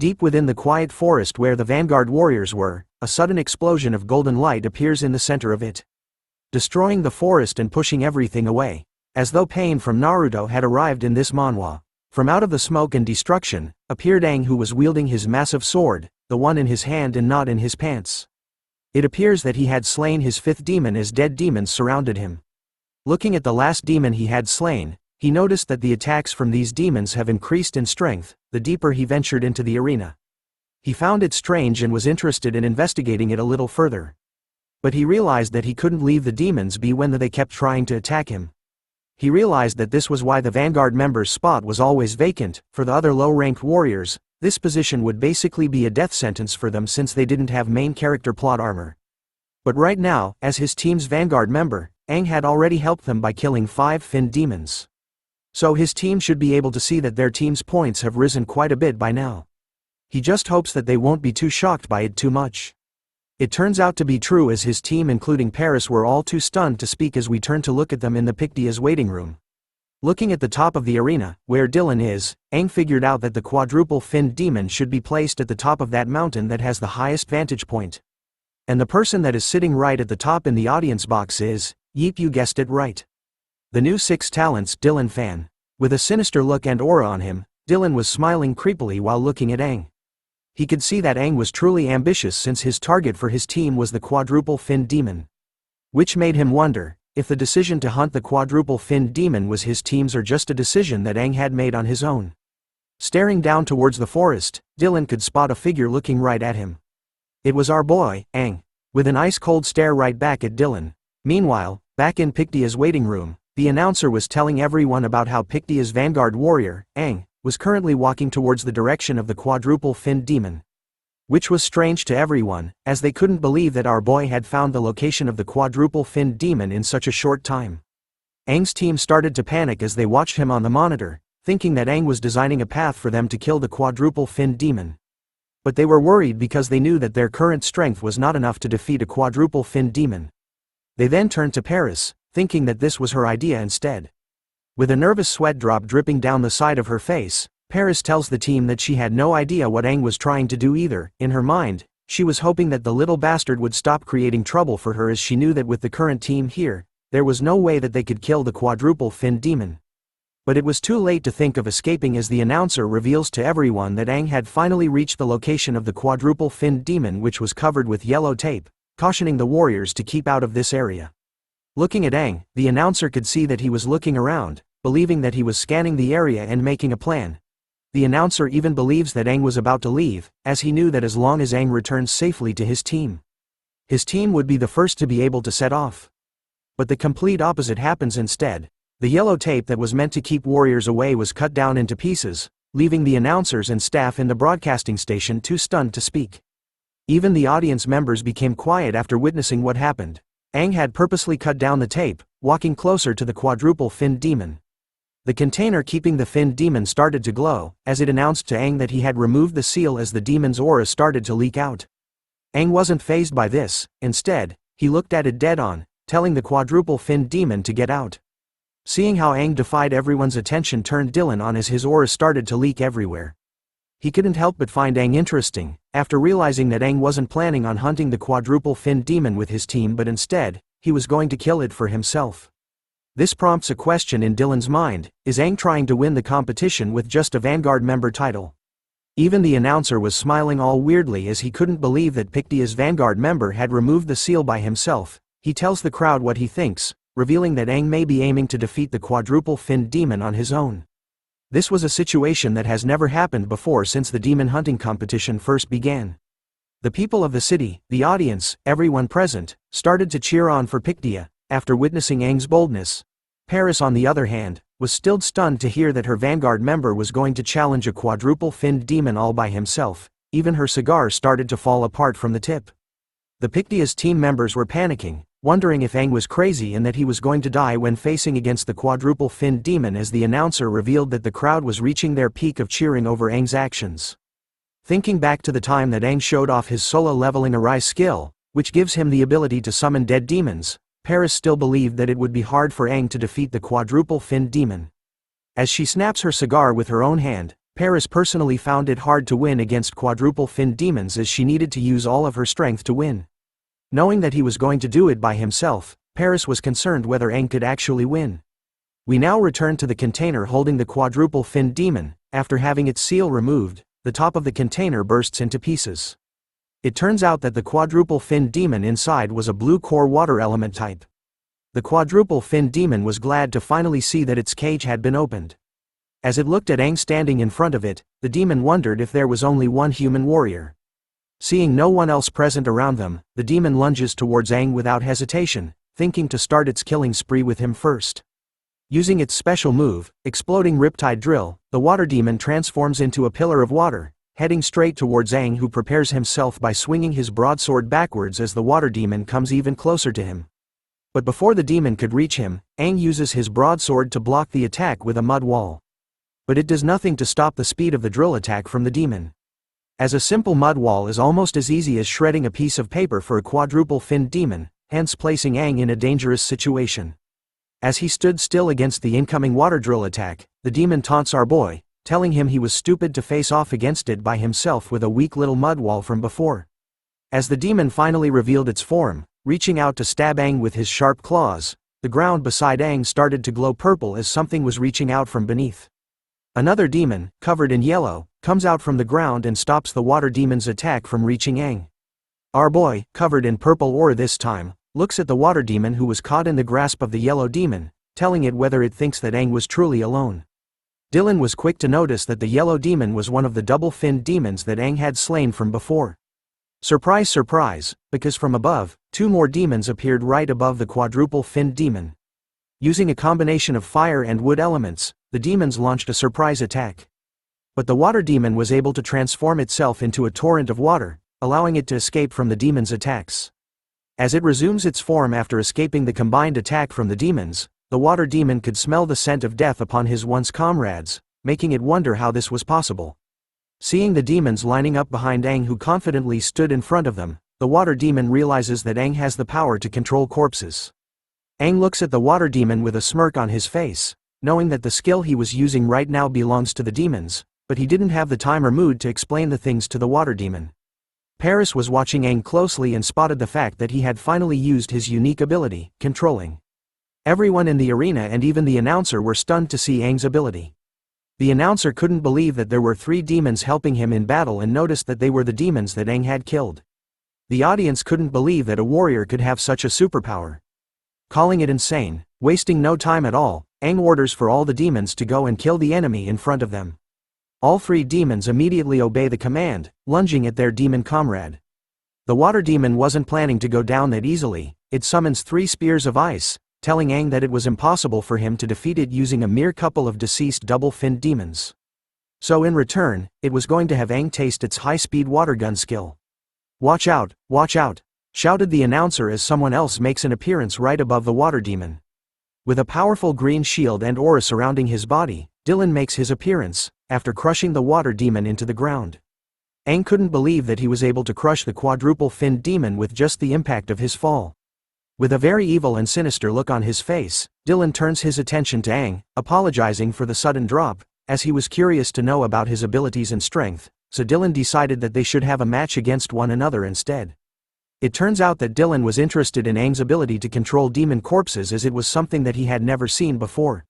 Deep within the quiet forest where the vanguard warriors were, a sudden explosion of golden light appears in the center of it, destroying the forest and pushing everything away, as though pain from Naruto had arrived in this manhwa. From out of the smoke and destruction, appeared Aang, who was wielding his massive sword, the one in his hand and not in his pants. It appears that he had slain his fifth demon as dead demons surrounded him. Looking at the last demon he had slain, he noticed that the attacks from these demons have increased in strength, the deeper he ventured into the arena. He found it strange and was interested in investigating it a little further. But he realized that he couldn't leave the demons be when they kept trying to attack him. He realized that this was why the vanguard member's spot was always vacant. For the other low-ranked warriors, this position would basically be a death sentence for them since they didn't have main character plot armor. But right now, as his team's vanguard member, Aang had already helped them by killing 5 finned demons. So his team should be able to see that their team's points have risen quite a bit by now. He just hopes that they won't be too shocked by it too much. It turns out to be true, as his team including Paris were all too stunned to speak as we turn to look at them in the Pictia's waiting room. Looking at the top of the arena, where Dylan is, Aang figured out that the quadruple finned demon should be placed at the top of that mountain that has the highest vantage point. And the person that is sitting right at the top in the audience box is, yeep, you guessed it right, the new 6 Talents Dylan fan. With a sinister look and aura on him, Dylan was smiling creepily while looking at Aang. He could see that Aang was truly ambitious since his target for his team was the quadruple finned demon. Which made him wonder if the decision to hunt the quadruple finned demon was his team's or just a decision that Aang had made on his own. Staring down towards the forest, Dylan could spot a figure looking right at him. It was our boy, Aang, with an ice-cold stare right back at Dylan. Meanwhile, back in Pictia's waiting room, the announcer was telling everyone about how Pictia's vanguard warrior, Aang, was currently walking towards the direction of the quadruple finned demon. Which was strange to everyone, as they couldn't believe that our boy had found the location of the quadruple finned demon in such a short time. Aang's team started to panic as they watched him on the monitor, thinking that Aang was designing a path for them to kill the quadruple finned demon. But they were worried because they knew that their current strength was not enough to defeat a quadruple finned demon. They then turned to Paris, thinking that this was her idea instead. With a nervous sweat drop dripping down the side of her face, Paris tells the team that she had no idea what Aang was trying to do either. In her mind, she was hoping that the little bastard would stop creating trouble for her, as she knew that with the current team here, there was no way that they could kill the quadruple finned demon. But it was too late to think of escaping, as the announcer reveals to everyone that Aang had finally reached the location of the quadruple finned demon, which was covered with yellow tape, cautioning the warriors to keep out of this area. Looking at Aang, the announcer could see that he was looking around, believing that he was scanning the area and making a plan. The announcer even believes that Aang was about to leave, as he knew that as long as Aang returns safely to his team would be the first to be able to set off. But the complete opposite happens instead. The yellow tape that was meant to keep warriors away was cut down into pieces, leaving the announcers and staff in the broadcasting station too stunned to speak. Even the audience members became quiet after witnessing what happened. Aang had purposely cut down the tape, walking closer to the quadruple finned demon. The container keeping the finned demon started to glow, as it announced to Aang that he had removed the seal as the demon's aura started to leak out. Aang wasn't fazed by this. Instead, he looked at it dead on, telling the quadruple finned demon to get out. Seeing how Aang defied everyone's attention turned Dylan on as his aura started to leak everywhere. He couldn't help but find Aang interesting, after realizing that Aang wasn't planning on hunting the quadruple finned demon with his team, but instead, he was going to kill it for himself. This prompts a question in Dylan's mind: is Aang trying to win the competition with just a Vanguard member title? Even the announcer was smiling all weirdly, as he couldn't believe that Pictia's Vanguard member had removed the seal by himself. He tells the crowd what he thinks, revealing that Aang may be aiming to defeat the quadruple finned demon on his own. This was a situation that has never happened before since the demon hunting competition first began. The people of the city, the audience, everyone present, started to cheer on for Pictia, after witnessing Aang's boldness. Paris, on the other hand, was still stunned to hear that her Vanguard member was going to challenge a quadruple finned demon all by himself. Even her cigar started to fall apart from the tip. The Pictia's team members were panicking, wondering if Aang was crazy and that he was going to die when facing against the quadruple finned demon, as the announcer revealed that the crowd was reaching their peak of cheering over Aang's actions. Thinking back to the time that Aang showed off his solo leveling Arise skill, which gives him the ability to summon dead demons, Paris still believed that it would be hard for Aang to defeat the quadruple finned demon. As she snaps her cigar with her own hand, Paris personally found it hard to win against quadruple-finned demons as she needed to use all of her strength to win. Knowing that he was going to do it by himself, Paris was concerned whether Aang could actually win. We now return to the container holding the quadruple-finned demon. After having its seal removed, the top of the container bursts into pieces. It turns out that the quadruple-finned demon inside was a blue core water element type. The quadruple-finned demon was glad to finally see that its cage had been opened. As it looked at Aang standing in front of it, the demon wondered if there was only one human warrior. Seeing no one else present around them, the demon lunges towards Aang without hesitation, thinking to start its killing spree with him first. Using its special move, Exploding Riptide Drill, the water demon transforms into a pillar of water, heading straight towards Aang, who prepares himself by swinging his broadsword backwards as the water demon comes even closer to him. But before the demon could reach him, Aang uses his broadsword to block the attack with a mud wall. But it does nothing to stop the speed of the drill attack from the demon. As a simple mud wall is almost as easy as shredding a piece of paper for a quadruple-finned demon, hence placing Aang in a dangerous situation. As he stood still against the incoming water drill attack, the demon taunts our boy, telling him he was stupid to face off against it by himself with a weak little mud wall from before. As the demon finally revealed its form, reaching out to stab Aang with his sharp claws, the ground beside Aang started to glow purple as something was reaching out from beneath. Another demon, covered in yellow, comes out from the ground and stops the water demon's attack from reaching Aang. Our boy, covered in purple ore this time, looks at the water demon who was caught in the grasp of the yellow demon, telling it whether it thinks that Aang was truly alone. Dylan was quick to notice that the yellow demon was one of the double-finned demons that Aang had slain from before. Surprise surprise, because from above, two more demons appeared right above the quadruple-finned demon. Using a combination of fire and wood elements, the demons launched a surprise attack. But the water demon was able to transform itself into a torrent of water, allowing it to escape from the demon's attacks. As it resumes its form after escaping the combined attack from the demons, the water demon could smell the scent of death upon his once comrades, making it wonder how this was possible. Seeing the demons lining up behind Aang, who confidently stood in front of them, the water demon realizes that Aang has the power to control corpses. Aang looks at the water demon with a smirk on his face, knowing that the skill he was using right now belongs to the demons, but he didn't have the time or mood to explain the things to the water demon. Paris was watching Aang closely and spotted the fact that he had finally used his unique ability, controlling. Everyone in the arena and even the announcer were stunned to see Aang's ability. The announcer couldn't believe that there were 3 demons helping him in battle and noticed that they were the demons that Aang had killed. The audience couldn't believe that a warrior could have such a superpower. Calling it insane, wasting no time at all, Aang orders for all the demons to go and kill the enemy in front of them. All 3 demons immediately obey the command, lunging at their demon comrade. The water demon wasn't planning to go down that easily. It summons 3 spears of ice, telling Aang that it was impossible for him to defeat it using a mere couple of deceased double-finned demons. So in return, it was going to have Aang taste its high-speed water gun skill. Watch out, shouted the announcer as someone else makes an appearance right above the water demon. With a powerful green shield and aura surrounding his body, Dylan makes his appearance, after crushing the water demon into the ground. Aang couldn't believe that he was able to crush the quadruple-finned demon with just the impact of his fall. With a very evil and sinister look on his face, Dylan turns his attention to Aang, apologizing for the sudden drop, as he was curious to know about his abilities and strength, so Dylan decided that they should have a match against one another instead. It turns out that Dylan was interested in Aang's ability to control demon corpses, as it was something that he had never seen before.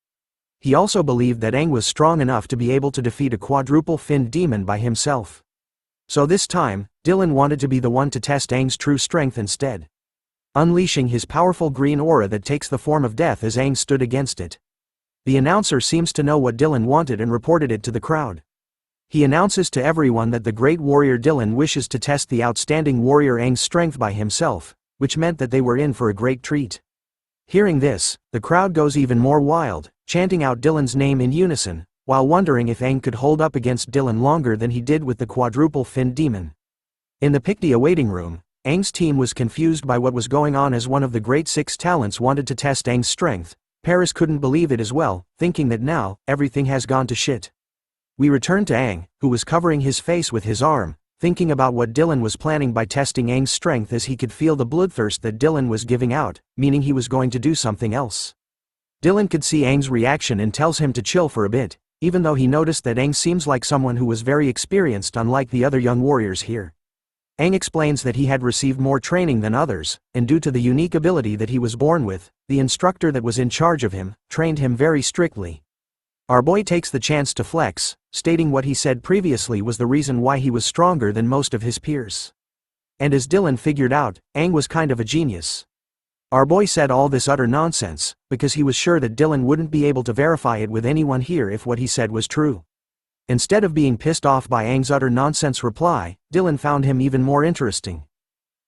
He also believed that Aang was strong enough to be able to defeat a quadruple-finned demon by himself. So this time, Dylan wanted to be the one to test Aang's true strength instead. Unleashing his powerful green aura that takes the form of death as Aang stood against it. The announcer seems to know what Dylan wanted and reported it to the crowd. He announces to everyone that the great warrior Dylan wishes to test the outstanding warrior Aang's strength by himself, which meant that they were in for a great treat. Hearing this, the crowd goes even more wild, chanting out Dylan's name in unison, while wondering if Aang could hold up against Dylan longer than he did with the quadruple-finned demon. In the Pictia waiting room, Aang's team was confused by what was going on as one of the great 6 talents wanted to test Aang's strength. Paris couldn't believe it as well, thinking that now, everything has gone to shit. We return to Aang, who was covering his face with his arm, thinking about what Dylan was planning by testing Aang's strength, as he could feel the bloodthirst that Dylan was giving out, meaning he was going to do something else. Dylan could see Aang's reaction and tells him to chill for a bit, even though he noticed that Aang seems like someone who was very experienced unlike the other young warriors here. Aang explains that he had received more training than others, and due to the unique ability that he was born with, the instructor that was in charge of him trained him very strictly. Our boy takes the chance to flex, stating what he said previously was the reason why he was stronger than most of his peers. And as Dylan figured out, Aang was kind of a genius. Our boy said all this utter nonsense, because he was sure that Dylan wouldn't be able to verify it with anyone here if what he said was true. Instead of being pissed off by Aang's utter nonsense reply, Dylan found him even more interesting.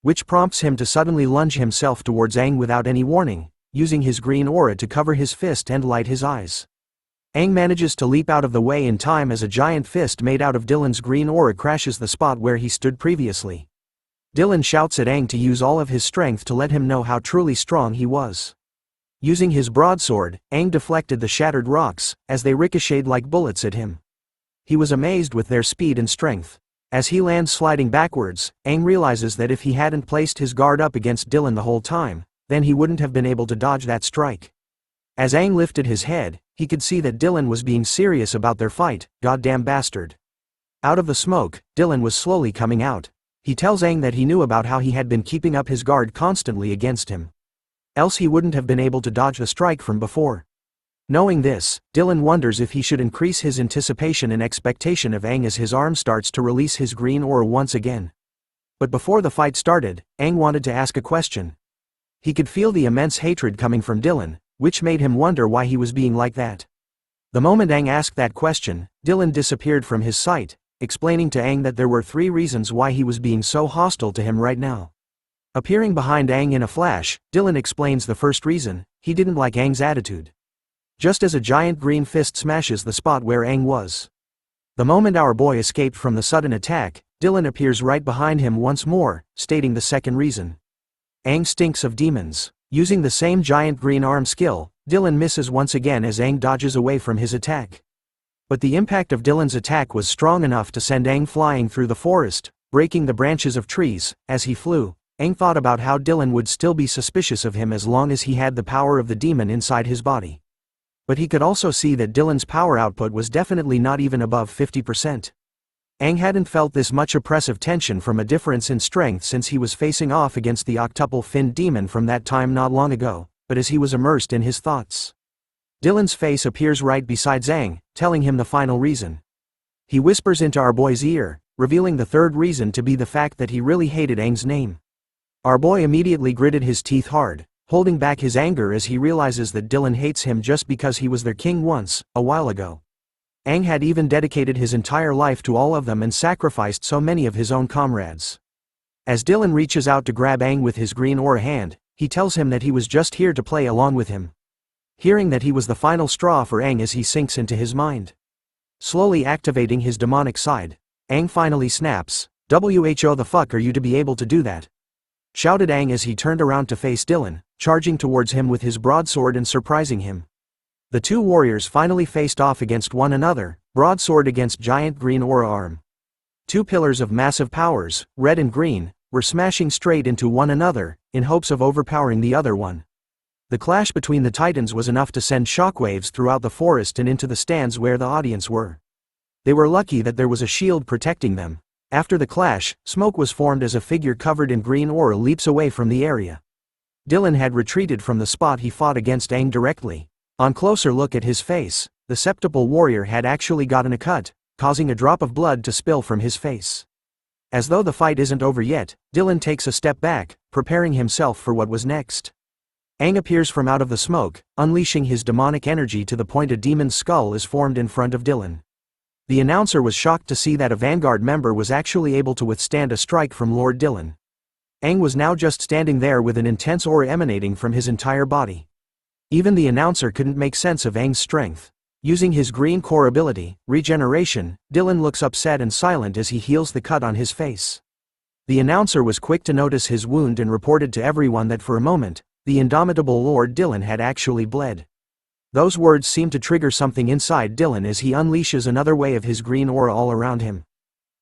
Which prompts him to suddenly lunge himself towards Aang without any warning, using his green aura to cover his fist and light his eyes. Aang manages to leap out of the way in time as a giant fist made out of Dylan's green aura crashes the spot where he stood previously. Dylan shouts at Aang to use all of his strength to let him know how truly strong he was. Using his broadsword, Aang deflected the shattered rocks, as they ricocheted like bullets at him. He was amazed with their speed and strength. As he lands sliding backwards, Aang realizes that if he hadn't placed his guard up against Dylan the whole time, then he wouldn't have been able to dodge that strike. As Aang lifted his head, he could see that Dylan was being serious about their fight, goddamn bastard. Out of the smoke, Dylan was slowly coming out. He tells Aang that he knew about how he had been keeping up his guard constantly against him. Else he wouldn't have been able to dodge the strike from before. Knowing this, Dylan wonders if he should increase his anticipation and expectation of Aang as his arm starts to release his green aura once again. But before the fight started, Aang wanted to ask a question. He could feel the immense hatred coming from Dylan, which made him wonder why he was being like that. The moment Aang asked that question, Dylan disappeared from his sight, explaining to Aang that there were 3 reasons why he was being so hostile to him right now. Appearing behind Aang in a flash, Dylan explains the first reason: he didn't like Aang's attitude. Just as a giant green fist smashes the spot where Aang was. The moment our boy escaped from the sudden attack, Dylan appears right behind him once more, stating the second reason. Aang stinks of demons. Using the same giant green arm skill, Dylan misses once again as Aang dodges away from his attack. But the impact of Dylan's attack was strong enough to send Aang flying through the forest, breaking the branches of trees. As he flew, Aang thought about how Dylan would still be suspicious of him as long as he had the power of the demon inside his body. But he could also see that Dylan's power output was definitely not even above 50%. Aang hadn't felt this much oppressive tension from a difference in strength since he was facing off against the octuple-finned demon from that time not long ago, but as he was immersed in his thoughts. Dylan's face appears right beside Aang, telling him the final reason. He whispers into our boy's ear, revealing the third reason to be the fact that he really hated Aang's name. Our boy immediately gritted his teeth hard, holding back his anger as he realizes that Dylan hates him just because he was their king once, a while ago. Aang had even dedicated his entire life to all of them and sacrificed so many of his own comrades. As Dylan reaches out to grab Aang with his green aura hand, he tells him that he was just here to play along with him. Hearing that he was the final straw for Aang as he sinks into his mind. Slowly activating his demonic side, Aang finally snaps, "Who the fuck are you to be able to do that?" shouted Aang as he turned around to face Dylan, charging towards him with his broadsword and surprising him. The two warriors finally faced off against one another, broadsword against giant green aura arm. 2 pillars of massive powers, red and green, were smashing straight into one another, in hopes of overpowering the other one. The clash between the titans was enough to send shockwaves throughout the forest and into the stands where the audience were. They were lucky that there was a shield protecting them. After the clash, smoke was formed as a figure covered in green aura leaps away from the area. Dylan had retreated from the spot he fought against Aang directly. On closer look at his face, the septuple warrior had actually gotten a cut, causing a drop of blood to spill from his face. As though the fight isn't over yet, Dylan takes a step back, preparing himself for what was next. Aang appears from out of the smoke, unleashing his demonic energy to the point a demon's skull is formed in front of Dylan. The announcer was shocked to see that a vanguard member was actually able to withstand a strike from Lord Dylan. Aang was now just standing there with an intense aura emanating from his entire body. Even the announcer couldn't make sense of Aang's strength. Using his green core ability, regeneration, Dylan looks upset and silent as he heals the cut on his face. The announcer was quick to notice his wound and reported to everyone that for a moment, the indomitable Lord Dylan had actually bled. Those words seem to trigger something inside Dylan as he unleashes another wave of his green aura all around him.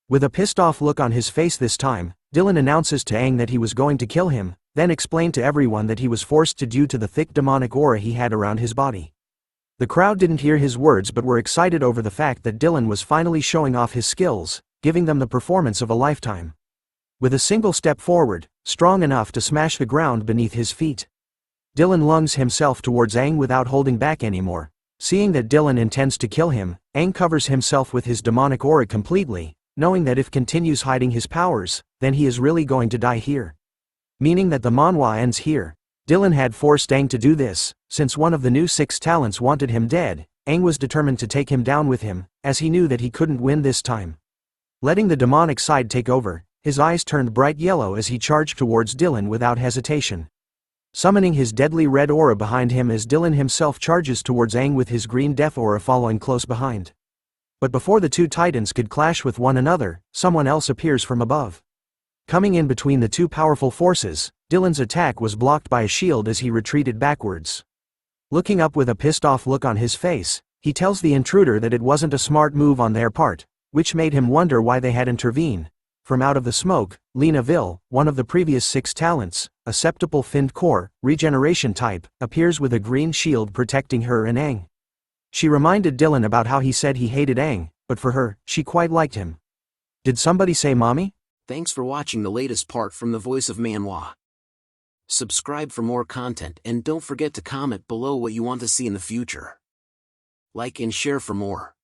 With a pissed-off look on his face this time, Dylan announces to Aang that he was going to kill him, then explained to everyone that he was forced to due to the thick demonic aura he had around his body. The crowd didn't hear his words but were excited over the fact that Dylan was finally showing off his skills, giving them the performance of a lifetime. With a single step forward, strong enough to smash the ground beneath his feet, Dylan lunges himself towards Aang without holding back anymore. Seeing that Dylan intends to kill him, Aang covers himself with his demonic aura completely, knowing that if continues hiding his powers, then he is really going to die here. Meaning that the manhwa ends here. Dylan had forced Aang to do this, since one of the new 6 talents wanted him dead. Aang was determined to take him down with him, as he knew that he couldn't win this time. Letting the demonic side take over, his eyes turned bright yellow as he charged towards Dylan without hesitation. Summoning his deadly red aura behind him as Dylan himself charges towards Aang with his green death aura following close behind. But before the two titans could clash with one another, someone else appears from above. Coming in between the two powerful forces, Dylan's attack was blocked by a shield as he retreated backwards. Looking up with a pissed-off look on his face, he tells the intruder that it wasn't a smart move on their part, which made him wonder why they had intervened. From out of the smoke, Unveil, one of the previous 6 talents, a septuple finned core, regeneration type, appears with a green shield protecting her and Aang. She reminded Dylan about how he said he hated Aang, but for her, she quite liked him. Did somebody say mommy? Thanks for watching the latest part from the voice of Manhwa. Subscribe for more content and don't forget to comment below what you want to see in the future. Like and share for more.